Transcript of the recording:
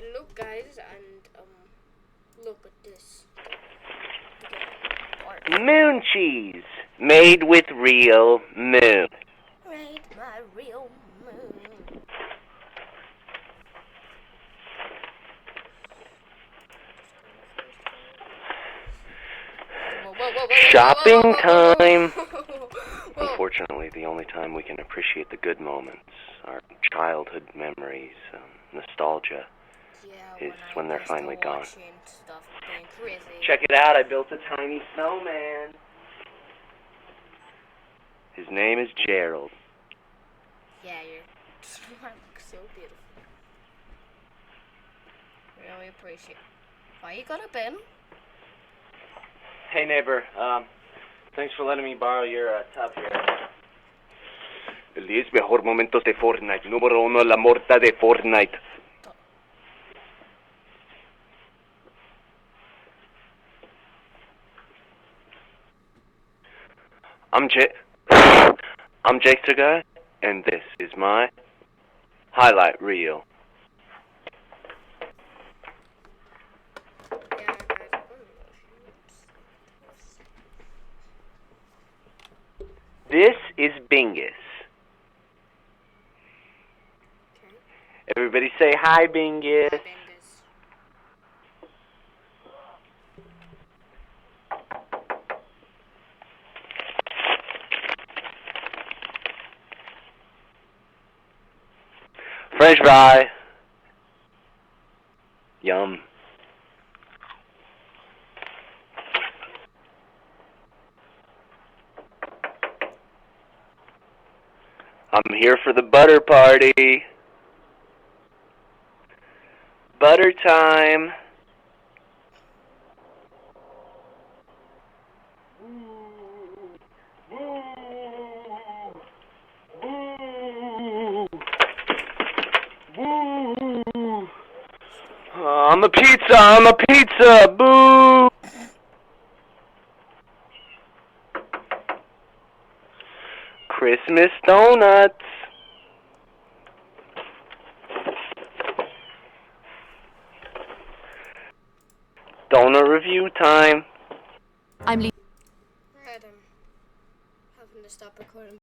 Hello guys, and look at this. Moon cheese, made with real moon. Made my real moon. Shopping time. Unfortunately, the only time we can appreciate the good moments, our childhood memories, nostalgia, is when they're finally gone. Check it out, I built a tiny snowman. His name is Gerald. Yeah, you're so beautiful. Really appreciate it. Why you got a pen? Hey neighbor, thanks for letting me borrow your tub here. El 10 mejor momentos de Fortnite. Número 1, la morta de Fortnite. I'm Jake Guy, and this is my highlight reel. This is Bingus. Everybody say hi, Bingus. Hi, Bingus. French fry. Yum. I'm here for the butter party. Butter time. I'm a pizza, boo! Christmas donuts. Donut review time.